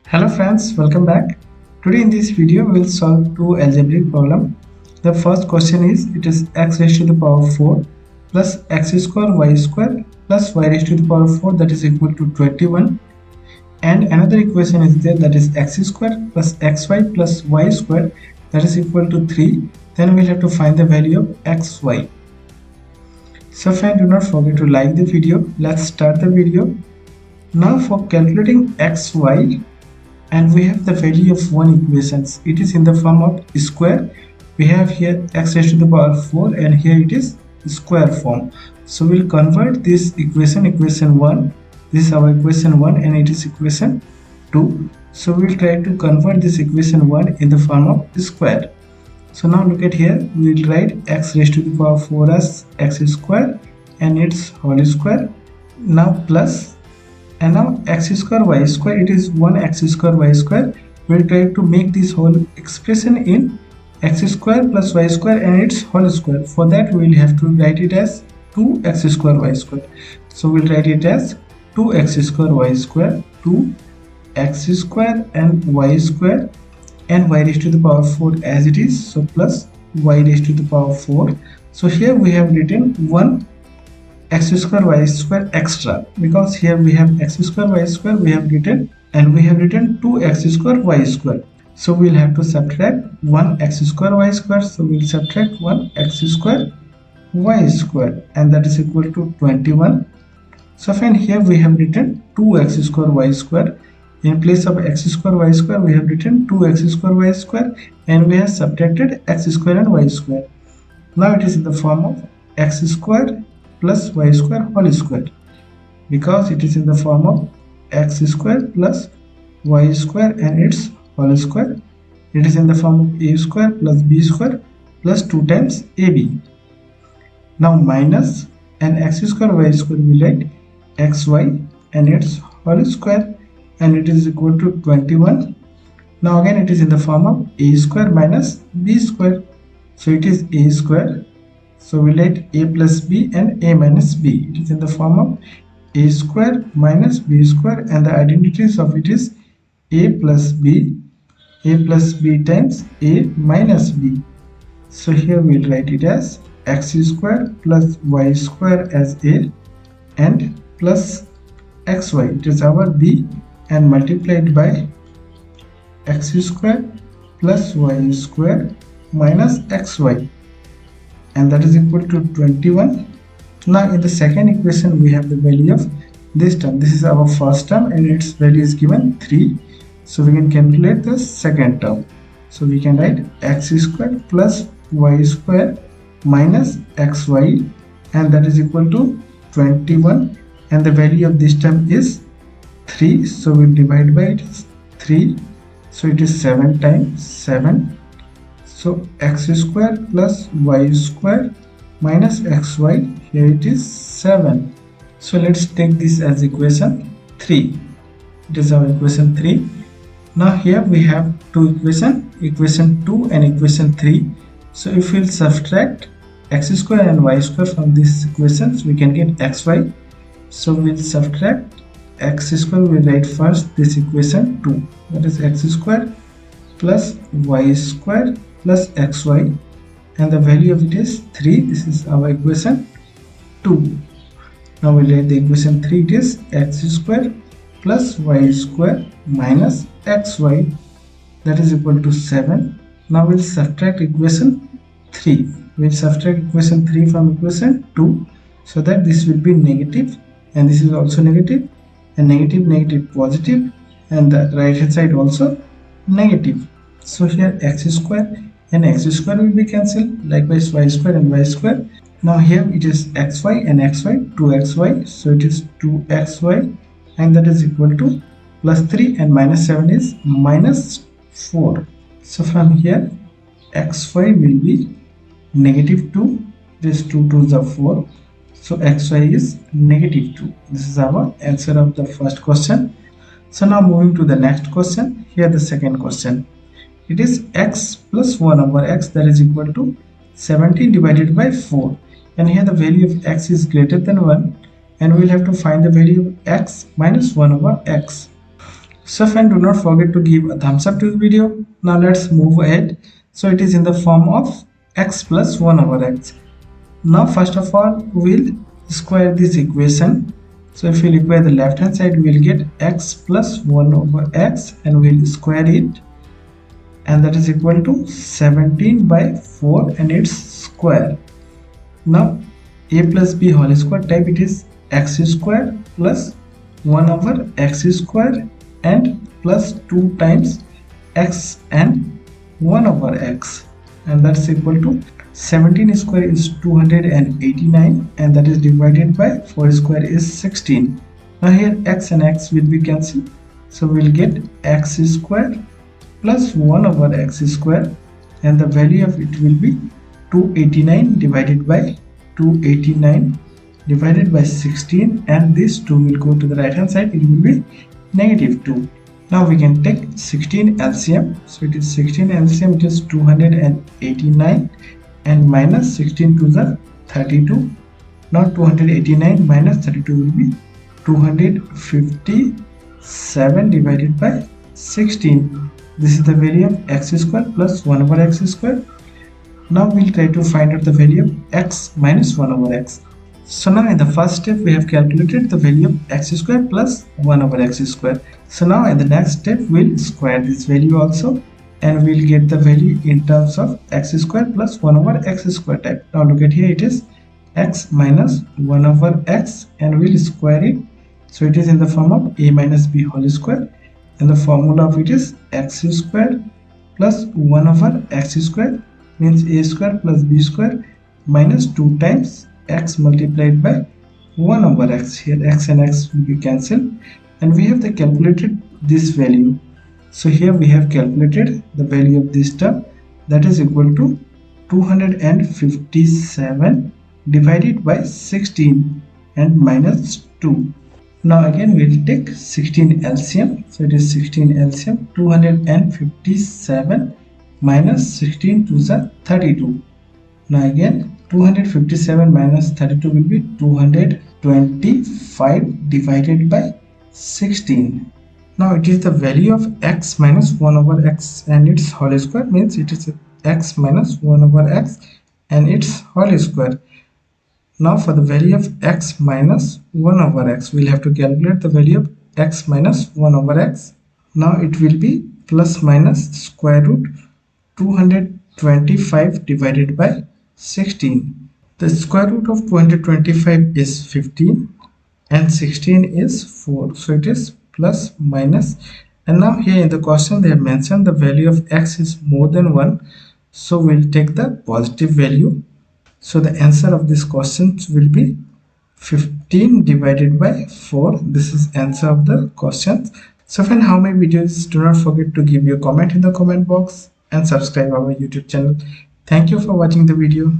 Hello friends, welcome back. Today in this video we will solve two algebraic problem. The first question is it is x raised to the power 4 plus x square y square plus y raised to the power 4 that is equal to 21, and another equation is there that is x square plus xy plus y square that is equal to 3. Then we'll have to find the value of xy. So friends, do not forget to like the video. Let's start the video. Now for calculating xy, and we have the value of one equation. It is in the form of square. We have here x raised to the power 4 and here it is square form. So we'll convert this equation 1. This is our equation 1 and it is equation 2. So we'll try to convert this equation 1 in the form of square. So now look at here, we will write x raised to the power 4 as x square and its whole square. Now plus, and now x square y square, it is 1 x square y square. We'll try to make this whole expression in x square plus y square and its whole square. For that we will have to write it as 2x square y square. So we'll write it as 2x square y square, 2x square and y square, and y raised to the power 4 as it is, so plus y raised to the power 4. So here we have written 1 x square y square extra, because here we have x square y square we have written, and we have written 2x square y square. So we'll have to subtract 1 x square y square. So we'll subtract 1 x square y square, and that is equal to 21. So friend, here we have written 2x square y square. In place of x square y square we have written 2x square y square, and we have subtracted x square and y square. Now it is in the form of x square plus y square whole square, because it is in the form of x square plus y square and its whole square. It is in the form of a square plus b square plus 2 times ab. Now minus and x square y square we write xy and its whole square, and it is equal to 21. Now again it is in the form of a square minus b square. So it is a square. So we write a plus b and a minus b. It is in the form of a square minus b square, and the identities of it is a plus b times a minus b. So here we will write it as x square plus y square as a and plus xy, it is our b, and multiplied by x square plus y square minus xy, and that is equal to 21. Now in the second equation we have the value of this term. This is our first term and its value is given 3. So we can calculate the second term. So we can write x square plus y square minus xy, and that is equal to 21, and the value of this term is 3. So we divide by it is 3. So it is 7 times 7. So x square plus y square minus xy, here it is 7. So let's take this as equation 3. It is our equation 3. Now here we have two equation 2 and equation 3. So if we will subtract x square and y square from these equations, we can get xy. So we'll subtract x square, we write first this equation 2, that is x square plus y square plus xy, and the value of it is 3. This is our equation 2. Now we write the equation 3, it is x square plus y square minus xy, that is equal to 7. Now we'll subtract equation 3. We'll subtract equation 3 from equation 2, so that this will be negative, and this is also negative, and negative positive, and the right hand side also negative. So here x square and x square will be cancelled, likewise y square and y square. Now here it is xy and xy, 2xy, so it is 2xy, and that is equal to plus 3, and minus 7 is minus 4. So from here xy will be negative 2, this 2 2s are 4, so xy is negative 2. This is our answer of the first question. So now moving to the next question. Here the second question, it is x plus 1 over x, that is equal to 70 divided by 4, and here the value of x is greater than 1, and we'll have to find the value of x minus 1 over x. So friend, do not forget to give a thumbs up to the video. Now let's move ahead. So it is in the form of x plus 1 over x. Now first of all we'll square this equation. So if we equate the left hand side, we'll get x plus 1 over x and we'll square it, and that is equal to 17 by 4 and its square. Now a plus b whole square type, it is x square plus 1 over x square and plus 2 times x and 1 over x, and that's equal to 17 square is 289 and that is divided by 4 square is 16. Now here x and x will be cancelled, so we'll get x square plus 1 over x square, and the value of it will be 289 divided by 16, and this 2 will go to the right hand side, it will be negative 2. Now we can take 16 LCM, so it is 16 LCM, it is 289 and minus 16 to the 32. Now 289 minus 32 will be 257 divided by 16. This is the value of x square plus 1 over x square. Now we'll try to find out the value of x minus 1 over x. So now in the first step we have calculated the value of x square plus 1 over x square. So now in the next step we'll square this value also, and we'll get the value in terms of x square plus 1 over x square type. Now look at here, it is x minus 1 over x and we'll square it. So it is in the form of a minus b whole square, and the formula of it is x square plus 1 over x square means a square plus b square minus 2 times x multiplied by 1 over x. Here x and x will be cancelled and we have calculated this value. So here we have calculated the value of this term, that is equal to 257 divided by 16 and minus 2. Now again we'll take 16 LCM, so it is 16 LCM, 257 minus 16 to the 32. Now again 257 minus 32 will be 225 divided by 16. Now it is the value of x minus 1 over x and its whole square, means it is x minus 1 over x and its whole square. Now for the value of x minus 1 over x, we'll have to calculate the value of x minus 1 over x. Now it will be plus minus square root 225 divided by 16. The square root of 225 is 15 and 16 is 4, so it is plus minus. And now here in the question they have mentioned the value of x is more than 1, so we'll take the positive value. So the answer of this question will be 15 divided by 4. This is answer of the question. So friend, how many videos? Do not forget to give your comment in the comment box and subscribe our YouTube channel. Thank you for watching the video.